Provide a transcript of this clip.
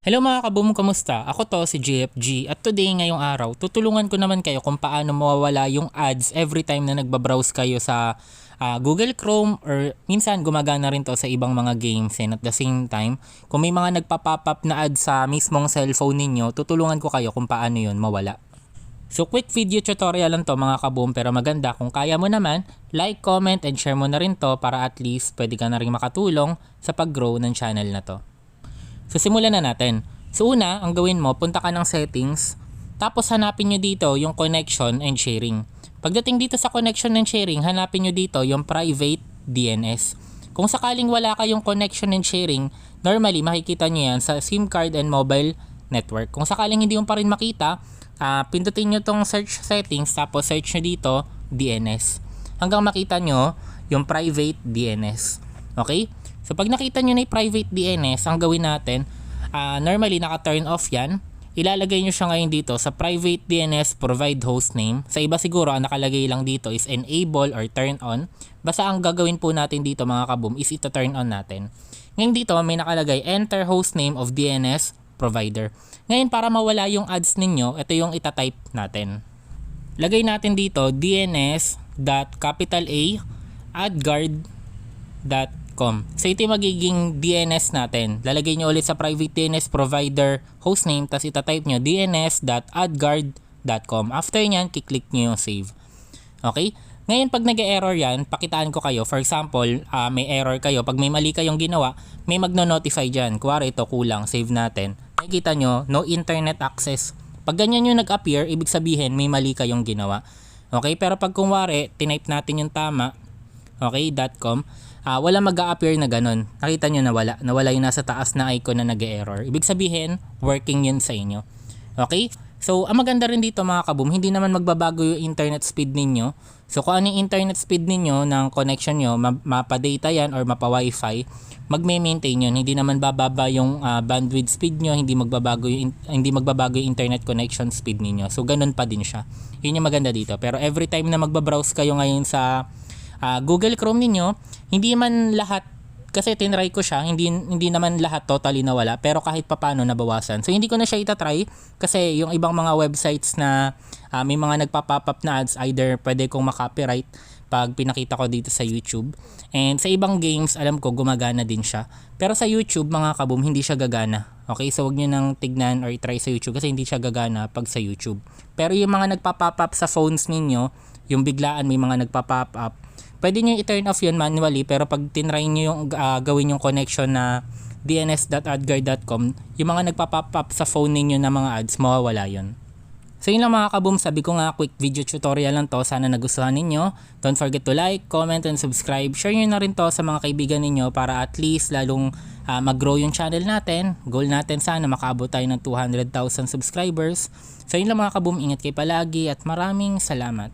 Hello mga kaboom, kamusta? Ako to si Jeyepji at today ngayong araw, tutulungan ko naman kayo kung paano mawawala yung ads every time na nagbabrowse kayo sa Google Chrome or minsan gumagana rin to sa ibang mga games and at the same time, kung may mga nagpa-pop up na ads sa mismong cellphone ninyo, tutulungan ko kayo kung paano yun mawala. So quick video tutorial lang to mga kaboom pero maganda kung kaya mo naman, like, comment and share mo na rin to para at least pwede ka na rin makatulong sa pag-grow ng channel na to. So simulan na natin. So una, ang gawin mo, punta ka ng settings, tapos hanapin nyo dito yung connection and sharing. Pagdating dito sa connection and sharing, hanapin nyo dito yung private DNS. Kung sakaling wala kayong connection and sharing, normally makikita nyo yan sa SIM card and mobile network. Kung sakaling hindi mo pa rin makita, pindutin nyo tong search settings, tapos search nyo dito DNS. Hanggang makita nyo yung private DNS. Okay? So pag nakita nyo na yung private DNS, ang gawin natin, normally naka-turn off yan. Ilalagay nyo siya ngayon dito sa private DNS provide hostname. Sa iba siguro ang nakalagay lang dito is enable or turn on. Basta ang gagawin po natin dito mga kaboom is ito turn on natin. Ngayon dito may nakalagay enter hostname of DNS provider. Ngayon para mawala yung ads ninyo, ito yung itatype natin. Lagay natin dito dns.A@guard.com. So ito yung magiging DNS natin. Lalagay nyo ulit sa private DNS provider hostname, tapos itatype nyo dns.adguard.com. After nyan, kiklik nyo yung save. Okay? Ngayon pag nag-error yan, pakitaan ko kayo. For example, may error kayo. Pag may mali kayong ginawa, may magno-notify dyan. Kuwari ito kulang, save natin. Nakikita nyo, no internet access. Pag ganyan yung nag-appear, ibig sabihin may mali kayong ginawa. Okay? Pero pag kunwari, tinype natin yung tama, okay, .com, wala mag-a-appear na ganun. Nakita nyo nawala yung nasa taas na icon na nag-error. Ibig sabihin, working yun sa inyo. Okay? So, ang maganda rin dito mga kaboom, hindi naman magbabago yung internet speed ninyo. So, kung ano yung internet speed ninyo ng connection nyo, mapa-data yan or mapa-wifi, magme-maintain yun. Hindi naman bababa yung bandwidth speed nyo, hindi magbabago yung internet connection speed ninyo. So, ganun pa din siya. Yun yung maganda dito. Pero every time na magbabrowse kayo ngayon sa Google Chrome ninyo, hindi man lahat, kasi tinry ko siya, hindi naman lahat totally nawala, pero kahit papano nabawasan. So hindi ko na siya itatry kasi yung ibang mga websites na may mga nagpa-pop up na ads, either pwede kong makopyright pag pinakita ko dito sa YouTube. And sa ibang games, alam ko gumagana din siya. Pero sa YouTube mga kaboom, hindi siya gagana. Okay, so wag nyo nang tignan or try sa YouTube kasi hindi siya gagana pag sa YouTube. Pero yung mga nagpa-pop up sa phones ninyo, yung biglaan may mga nagpa-pop up, pwede nyo i-turn off yun manually, pero pag tinry nyo yung gawin yung connection na dns.adguard.com, yung mga nagpa-pop up sa phone ninyo na mga ads, mawawala yun. So yun lang mga kaboom, sabi ko nga quick video tutorial lang to, sana nagustuhan ninyo. Don't forget to like, comment and subscribe. Share nyo na rin to sa mga kaibigan ninyo para at least lalong mag-grow yung channel natin. Goal natin sana makaabot tayo ng 200,000 subscribers. So yun lang mga kaboom, ingat kayo palagi at maraming salamat.